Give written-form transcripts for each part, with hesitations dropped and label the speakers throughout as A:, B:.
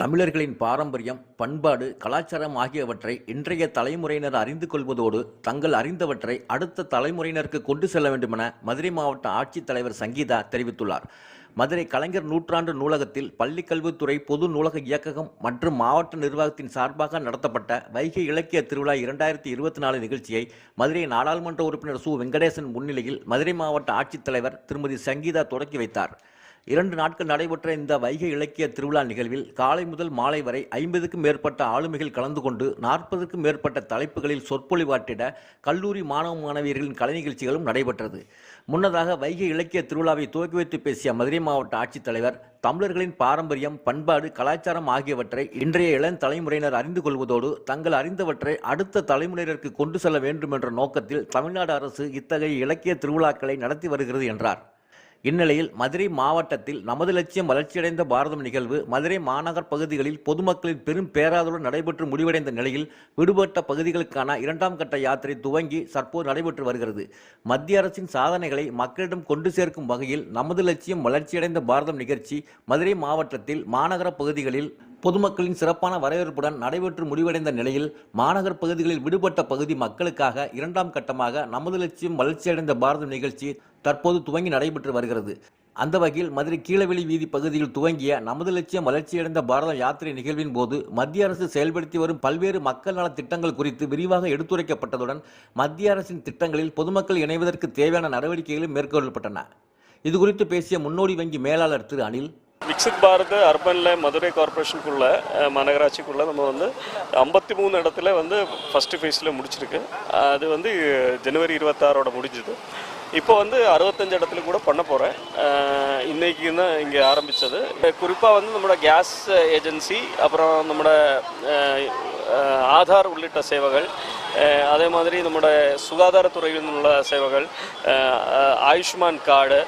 A: தமிழர்களின் பாரம்பரியம், பண்பாடு, கலாச்சாரம் ஆகியவற்றை இன்றைய தலைமுறையினர் அறிந்து கொள்வதோடு, தங்கள் அறிந்தவற்றை அடுத்த தலைமுறையினருக்கு கொண்டு செல்ல வேண்டுமென மதுரை மாவட்ட ஆட்சித்தலைவர் சங்கீதா தெரிவித்துள்ளார். மதுரை கலைஞர் நூற்றாண்டு நூலகத்தில் பள்ளிக்கல்வித்துறை, பொது நூலக இயக்ககம் மற்றும் மாவட்ட நிர்வாகத்தின் சார்பாக நடத்தப்பட்ட வைகை இலக்கிய திருவிழா 2024 நிகழ்ச்சியை மதுரை நாடாளுமன்ற உறுப்பினர் சு. வெங்கடேசன் முன்னிலையில் மதுரை மாவட்ட ஆட்சித்தலைவர் திருமதி சங்கீதா தொடக்கி வைத்தார். 2 நாட்கள் நடைபெற்ற இந்த வைகை இலக்கிய திருவிழா நிகழ்வில் காலை முதல் மாலை வரை 50க்கும் மேற்பட்ட ஆளுமைகள் கலந்து கொண்டு 40க்கும் மேற்பட்ட தலைப்புகளில் சொற்பொழிவாற்றிட கல்லூரி மாணவ மாணவியர்களின் கலை நிகழ்ச்சிகளும் நடைபெற்றது. முன்னதாக வைகை இலக்கிய திருவிழாவை துவக்கி வைத்து பேசிய மதுரை மாவட்ட ஆட்சித்தலைவர், தமிழர்களின் பாரம்பரியம், பண்பாடு, கலாச்சாரம் ஆகியவற்றை இன்றைய இளம் தலைமுறையினர் அறிந்து கொள்வதோடு, தங்கள் அறிந்தவற்றை அடுத்த தலைமுறையினருக்கு கொண்டு செல்ல வேண்டும் என்ற நோக்கத்தில் தமிழ்நாடு அரசு இத்தகைய இலக்கிய திருவிழாக்களை நடத்தி வருகிறது என்றார். இந்நிலையில் மதுரை மாவட்டத்தில் நமது லட்சியம் வளர்ச்சியடைந்த பாரதம் நிகழ்வு மதுரை மாநகர் பகுதிகளில் பொதுமக்களின் பெரும் பேராதலுடன் நடைபெற்று முடிவடைந்த நிலையில் விடுபட்ட பகுதிகளுக்கான 2ஆம் கட்ட யாத்திரை துவங்கி தற்போது நடைபெற்று வருகிறது. மத்திய அரசின் சாதனைகளை மக்களிடம் கொண்டு சேர்க்கும் வகையில் நமது லட்சியம் வளர்ச்சியடைந்த பாரதம் நிகழ்ச்சி மதுரை மாவட்டத்தில் மாநகர பகுதிகளில் பொதுமக்களின் சிறப்பான வரவேற்புடன் நடைபெற்று முடிவடைந்த நிலையில் மாநகர் பகுதிகளில் விடுபட்ட பகுதி மக்களுக்காக 2ஆம் கட்டமாக நமது லட்சியம் வளர்ச்சியடைந்த பாரதம் நிகழ்ச்சி தற்போது துவங்கி நடைபெற்று வருகிறது. அந்த வகையில் மதுரை கீழவெளி வீதி பகுதியில் துவங்கிய நமது லட்சியம் வளர்ச்சியடைந்த பாரதம் யாத்திரை நிகழ்வின் போது மத்திய அரசு செயல்படுத்தி வரும் பல்வேறு மக்கள் நல திட்டங்கள் குறித்து விரிவாக எடுத்துரைக்கப்பட்டதுடன் மத்திய அரசின் திட்டங்களில் பொதுமக்கள் இணைவதற்கு தேவையான நடவடிக்கைகளும் மேற்கொள்ளப்பட்டன. இதுகுறித்து பேசிய முன்னோடி வங்கி மேலாளர் திரு அனில்,
B: விக்சித் பாரத் அர்பனில் மதுரை கார்பரேஷனுக்குள்ள மாநகராட்சிக்குள்ளே நம்ம 53 இடத்துல ஃபஸ்ட்டு ஃபேஸில் முடிச்சிருக்கு. அது ஜனவரி 26 முடிஞ்சுது. இப்போ 65 இடத்துல கூட பண்ண போகிறேன். இன்றைக்கி தான் இங்கே ஆரம்பித்தது. குறிப்பாக நம்மளோட கேஸ் ஏஜென்சி, அப்புறம் நம்மளோட ஆதார் உள்ளிட்ட சேவைகள், அதே மாதிரி நம்மளோட சுகாதாரத்துறையில் உள்ள சேவைகள், ஆயுஷ்மான் கார்டு,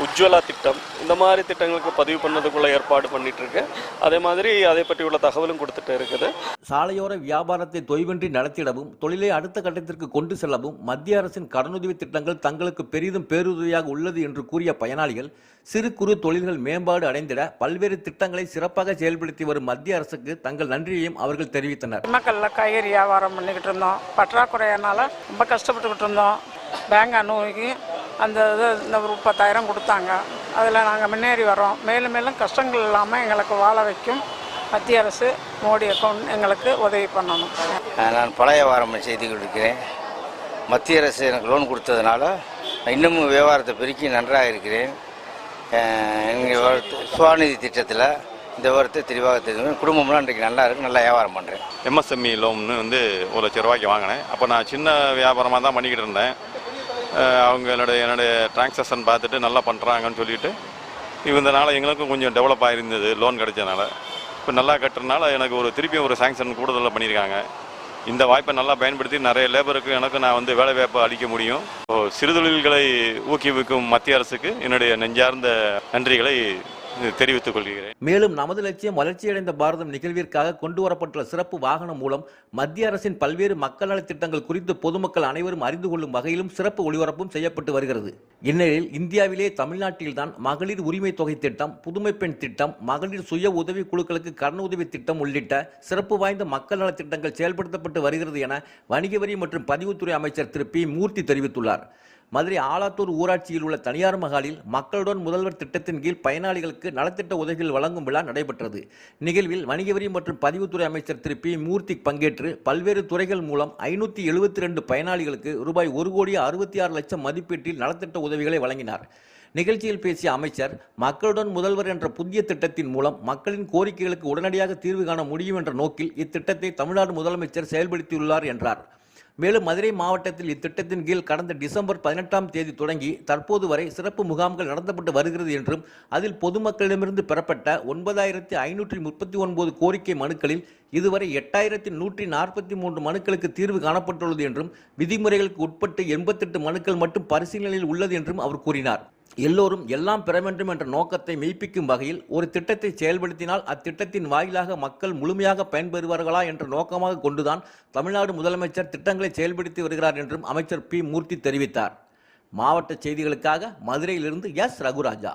B: உஜ்வலா திட்டம், இந்த மாதிரி திட்டங்களுக்கு பதிவு பண்ணதுக்குள்ள ஏற்பாடு பண்ணிட்டு இருக்கு. அதே மாதிரி அதை பற்றி உள்ள தகவலும் கொடுத்துட்டு இருக்குது.
A: சாலையோர வியாபாரத்தை தொய்வின்றி நடத்திடவும், தொழிலை அடுத்த கட்டத்திற்கு கொண்டு செல்லவும் மத்திய அரசின் கடனுதவி திட்டங்கள் தங்களுக்கு பெரிதும் பேருதவியாக உள்ளது என்று கூறிய பயனாளிகள், சிறு குறு தொழில்கள் மேம்பாடு அடைந்திட பல்வேறு திட்டங்களை சிறப்பாக செயல்படுத்தி வரும் மத்திய அரசுக்கு தங்கள் நன்றியையும் அவர்கள் தெரிவித்தனர்.
C: மக்கள்ல காய்கறி வியாபாரம் பண்ணிக்கிட்டு இருந்தோம். பற்றாக்குறையினால ரொம்ப கஷ்டப்பட்டுக்கிட்டு இருந்தோம். பேங்க் அனுமதிக்கு அந்த இந்த ஒரு 10,000 கொடுத்தாங்க. அதில் நாங்கள் முன்னேறி வரோம். மேலும் மேலும் கஷ்டங்கள் இல்லாமல் எங்களுக்கு வாழ வைக்கும் மத்திய அரசு, மோடி அக்கௌண்ட் எங்களுக்கு உதவி பண்ணணும்.
D: நான் பழைய வியாபாரம் செய்து கொண்டிருக்கிறேன். மத்திய அரசு எனக்கு லோன் கொடுத்ததுனால இன்னமும் வியாபாரத்தை பெருக்கி நன்றாக இருக்கிறேன். எங்கள் சுவாநிதி திட்டத்தில் இந்த விவரத்தை தெளிவாக தெரியும். குடும்பம்லாம் இன்றைக்கு நல்லா இருக்குது. நல்லா வியாபாரம் பண்ணுறேன்.
E: எம்எஸ்எம்இ லோன் 1 லட்ச ரூபாய்க்கு வாங்கினேன். அப்போ நான் சின்ன வியாபாரமாக தான் பண்ணிக்கிட்டு இருந்தேன். என்னுடைய டிரான்சாக்ஷன் பார்த்துட்டு நல்லா பண்ணுறாங்கன்னு சொல்லிட்டு இதனால் எங்களுக்கும் கொஞ்சம் டெவலப் ஆகிருந்தது. லோன் கிடைச்சதுனால இப்போ நல்லா கட்டுறதுனால எனக்கு திருப்பியும் ஒரு சாங்ஷன் கூடுதலாக பண்ணியிருக்காங்க. இந்த வாய்ப்பை நல்லா பயன்படுத்தி நிறைய லேபருக்கு எனக்கு நான் வேலை வாய்ப்பு அளிக்க முடியும். சிறுதொழில்களை ஊக்குவிக்கும் மத்திய அரசுக்கு என்னுடைய நெஞ்சார்ந்த நன்றிகளை தெரிவித்துக் கொள்கிறேன்.
A: மேலும் நமது லட்சியம் வளர்ச்சியடைந்த பாரதம் நிகழ்விற்காக கொண்டு வரப்பட்டுள்ள சிறப்பு வாகனம் மூலம் மத்திய அரசின் பல்வேறு மக்கள் நல திட்டங்கள் குறித்து பொதுமக்கள் அனைவரும் அறிந்து கொள்ளும் வகையிலும் சிறப்பு ஒளிபரப்பும் செய்யப்பட்டு வருகிறது. இந்நிலையில் இந்தியாவிலே தமிழ்நாட்டில்தான் மகளிர் உரிமை தொகை திட்டம், புதுமை பெண் திட்டம், மகளிர் சுய உதவி குழுக்களுக்கு கடன் உதவி திட்டம் உள்ளிட்ட சிறப்பு வாய்ந்த மக்கள் நல திட்டங்கள் செயல்படுத்தப்பட்டு வருகிறது என வணிக வரி மற்றும் பதிவுத்துறை அமைச்சர் திரு பி. மூர்த்தி தெரிவித்துள்ளார். மதுரை ஆலாத்தூர் ஊராட்சியில் உள்ள தனியார் மகாலில் மக்களுடன் முதல்வர் திட்டத்தின் கீழ் பயனாளிகளுக்கு நலத்திட்ட உதவிகள் வழங்கும் விழா நடைபெற்றது. நிகழ்வில் வணிக வரி மற்றும் பதிவுத்துறை அமைச்சர் திரு பி. மூர்த்தி பங்கேற்று பல்வேறு துறைகள் மூலம் 572 பயனாளிகளுக்கு ரூபாய் 1,66,00,000 மதிப்பீட்டில் நலத்திட்ட உதவிகளை வழங்கினார். நிகழ்ச்சியில் பேசிய அமைச்சர், மக்களுடன் முதல்வர் என்ற புதிய திட்டத்தின் மூலம் மக்களின் கோரிக்கைகளுக்கு உடனடியாக தீர்வு காண முடியும் என்ற நோக்கில் இத்திட்டத்தை தமிழ்நாடு முதலமைச்சர் செயல்படுத்தியுள்ளார் என்றார். மேலும் மதுரை மாவட்டத்தில் இத்திட்டத்தின் கீழ் கடந்த டிசம்பர் 18ஆம் தேதி தொடங்கி தற்போது வரை சிறப்பு முகாம்கள் நடத்தப்பட்டு வருகிறது என்றும், அதில் பொதுமக்களிடமிருந்து பெறப்பட்ட 9,539 கோரிக்கை மனுக்களில் இதுவரை 8,143 மனுக்களுக்கு தீர்வு காணப்பட்டுள்ளது என்றும், விதிமுறைகளுக்கு உட்பட்டு 88 மனுக்கள் மட்டும் பரிசீலனையில் உள்ளது என்றும் அவர் கூறினார். எல்லோரும் எல்லாம் பெற வேண்டும் என்ற நோக்கத்தை மெய்ப்பிக்கும் வகையில் ஒரு திட்டத்தை செயல்படுத்தினால் அத்திட்டத்தின் வாயிலாக மக்கள் முழுமையாக பயன்பெறுவார்களா என்ற நோக்கமாக கொண்டுதான் தமிழ்நாடு முதலமைச்சர் திட்டங்களை செயல்படுத்தி வருகிறார் என்றும் அமைச்சர் பி. மூர்த்தி தெரிவித்தார். மாவட்ட செய்திகளுக்காக மதுரையிலிருந்து எஸ். ரகுராஜா.